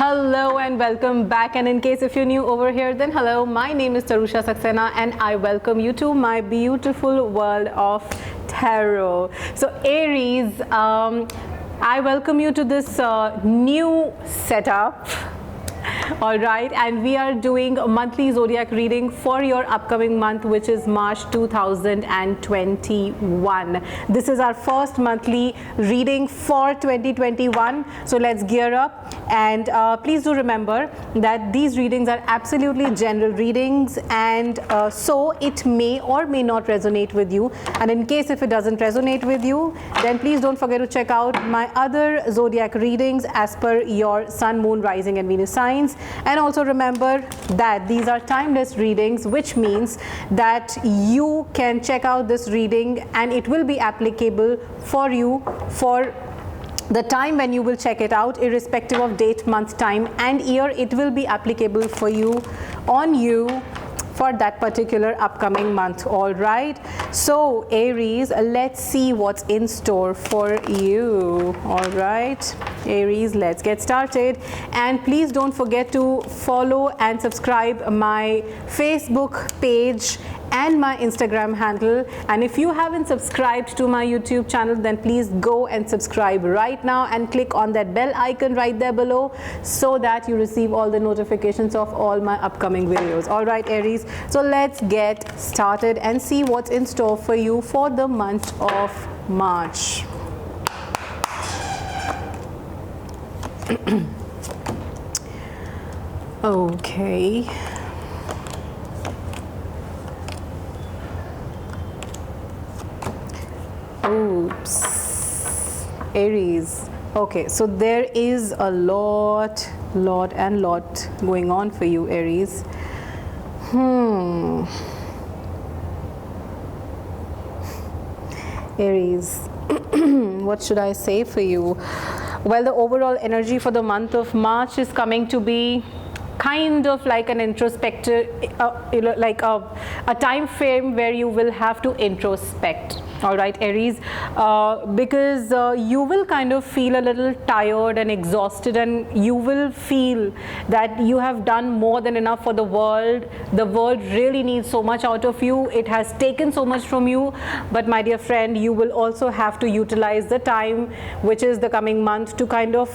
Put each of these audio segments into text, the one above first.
Hello and welcome back, and in case if you're new over here, then hello, my name is Tarusha Saxena and I welcome you to my beautiful world of tarot. So Aries, I welcome you to this new setup. All right, and we are doing a monthly zodiac reading for your upcoming month, which is March 2021. This is our first monthly reading for 2021. So let's gear up, and please do remember that these readings are absolutely general readings, and so it may or may not resonate with you. And in case if it doesn't resonate with you, then please don't forget to check out my other zodiac readings as per your sun, moon, rising and Venus signs. And also remember that these are timeless readings, which means that you can check out this reading and it will be applicable for you for the time when you will check it out, irrespective of date, month, time and year. It will be applicable for you for that particular upcoming month. All right, so Aries, let's see what's in store for you. All right, Aries, let's get started, and please don't forget to follow and subscribe my Facebook page and my Instagram handle. And if you haven't subscribed to my YouTube channel, then please go and subscribe right now and click on that bell icon right there below so that you receive all the notifications of all my upcoming videos. All right, Aries, so let's get started and see what's in store for you for the month of March. Okay. Oops. Aries. Okay, so there is a lot going on for you, Aries. Aries, what should I say for you? Well, the overall energy for the month of March is coming to be kind of like an introspective, like a time frame where you will have to introspect. All right, Aries, because you will kind of feel a little tired and exhausted, and you will feel that you have done more than enough for the world. The world really needs so much out of you. It has taken so much from you, but my dear friend, you will also have to utilize the time, which is the coming month, to kind of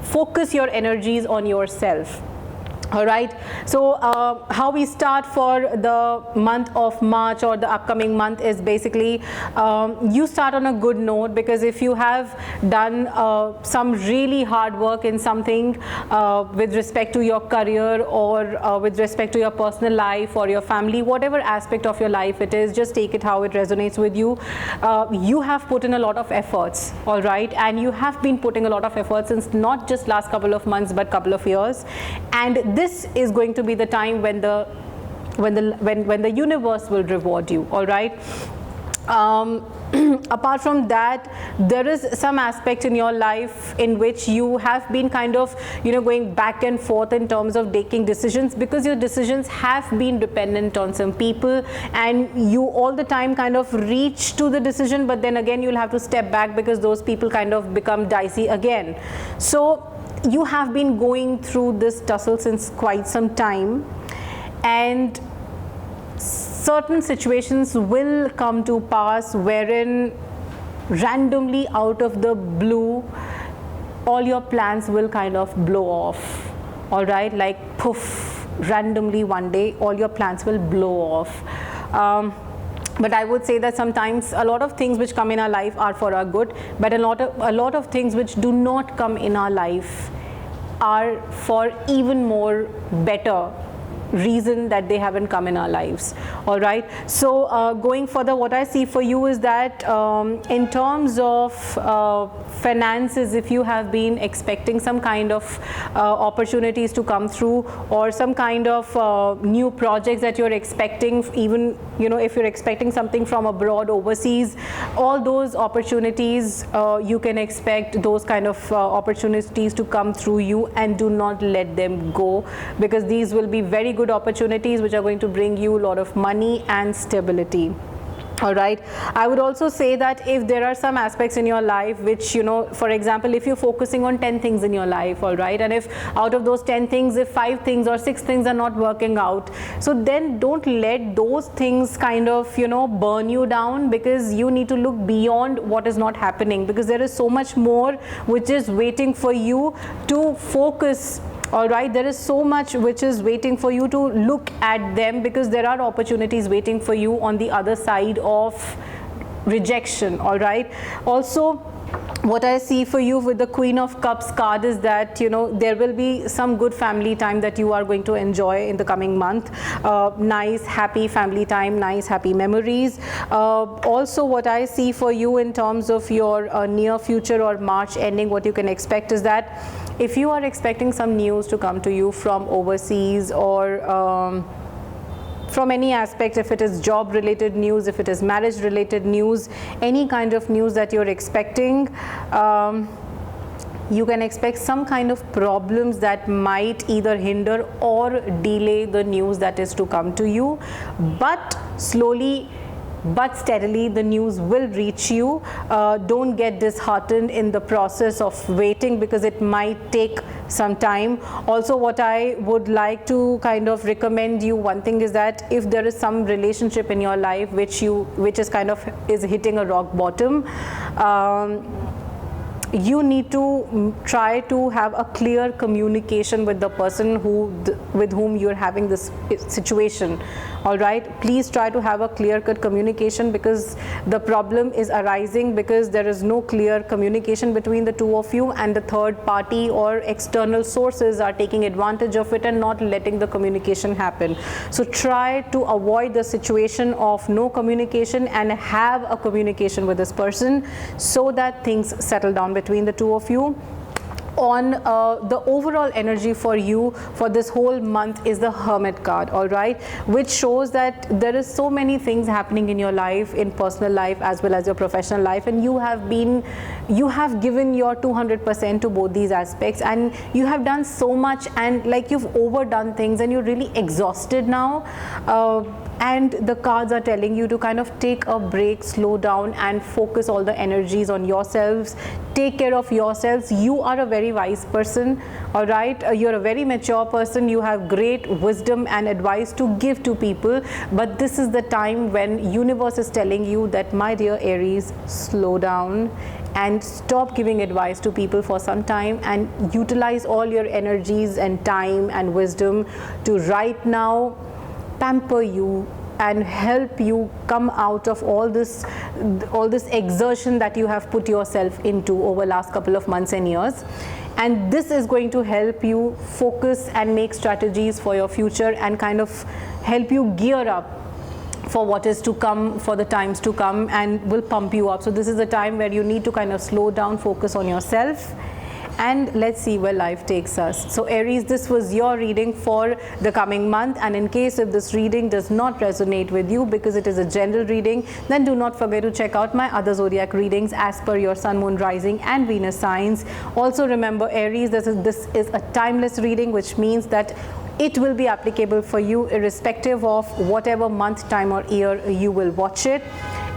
focus your energies on yourself. All right, so how we start for the month of March or the upcoming month is basically you start on a good note, because if you have done some really hard work in something with respect to your career or with respect to your personal life or your family, whatever aspect of your life it is, just take it how it resonates with you. You have put in a lot of efforts, all right, and you have been putting a lot of efforts since not just last couple of months but couple of years, and this is going to be the time when the universe will reward you. All right, apart from that, there is some aspect in your life in which you have been kind of going back and forth in terms of taking decisions, because your decisions have been dependent on some people, and you all the time kind of reach to the decision, but then again you'll have to step back because those people kind of become dicey again. So you have been going through this tussle since quite some time, and certain situations will come to pass wherein randomly out of the blue all your plans will kind of blow off. All right, like poof, randomly one day all your plans will blow off. But I would say that sometimes a lot of things which come in our life are for our good, but a lot of things which do not come in our life are for even more better reason that they haven't come in our lives. All right, so going further, what I see for you is that in terms of finances, if you have been expecting some kind of opportunities to come through, or some kind of new projects that you're expecting, even if you're expecting something from abroad, overseas, all those opportunities, you can expect those kind of opportunities to come through you, and do not let them go, because these will be very good opportunities which are going to bring you a lot of money and stability. All right. I would also say that if there are some aspects in your life which, you know, for example, if you're focusing on 10 things in your life, all right, and if out of those 10 things, if 5 things or 6 things are not working out, so then don't let those things kind of, you know, burn you down, because you need to look beyond what is not happening, because there is so much more which is waiting for you to focus. All right, there is so much which is waiting for you to look at them, because there are opportunities waiting for you on the other side of rejection. All right. Also, what I see for you with the Queen of Cups card is that, you know, there will be some good family time that you are going to enjoy in the coming month. Nice, happy family time, nice, happy memories. Also, what I see for you in terms of your near future or March ending, what you can expect is that if you are expecting some news to come to you from overseas, or from any aspect, if it is job related news, if it is marriage related news, any kind of news that you're expecting, you can expect some kind of problems that might either hinder or delay the news that is to come to you. But slowly but steadily the news will reach you. Don't get disheartened in the process of waiting, because it might take some time. Also, what I would like to kind of recommend you, one thing is that if there is some relationship in your life which is kind of is hitting a rock bottom, you need to try to have a clear communication with the person with whom you're having this situation. All right, please try to have a clear-cut communication, because the problem is arising because there is no clear communication between the two of you, and the third party or external sources are taking advantage of it and not letting the communication happen. So try to avoid the situation of no communication and have a communication with this person, so that things settle down between the two of you. On the overall energy for you for this whole month is the Hermit card, all right, which shows that there is so many things happening in your life, in personal life as well as your professional life, and you have given your 200% to both these aspects, and you have done so much, and like you've overdone things and you're really exhausted now. And the cards are telling you to kind of take a break, slow down, and focus all the energies on yourselves. Take care of yourselves. You are a very wise person, all right? You're a very mature person. You have great wisdom and advice to give to people. But this is the time when universe is telling you that, my dear Aries, slow down and stop giving advice to people for some time, and utilize all your energies and time and wisdom to right now pamper you and help you come out of all this exertion that you have put yourself into over last couple of months and years. And this is going to help you focus and make strategies for your future, and kind of help you gear up for what is to come, for the times to come, and will pump you up. So this is a time where you need to kind of slow down, focus on yourself, and let's see where life takes us. So Aries, this was your reading for the coming month, and in case if this reading does not resonate with you, because it is a general reading, then do not forget to check out my other zodiac readings as per your sun, moon, rising and Venus signs. Also remember, Aries, this is a timeless reading, which means that it will be applicable for you irrespective of whatever month, time or year you will watch it.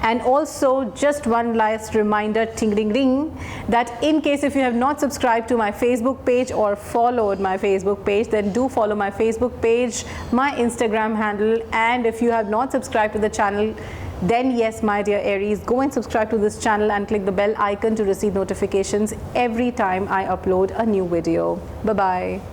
And also, just one last reminder, ting ding ding, that in case if you have not subscribed to my Facebook page or followed my Facebook page, then do follow my Facebook page, my Instagram handle, and if you have not subscribed to the channel, then yes, my dear Aries, go and subscribe to this channel and click the bell icon to receive notifications every time I upload a new video. Bye-bye.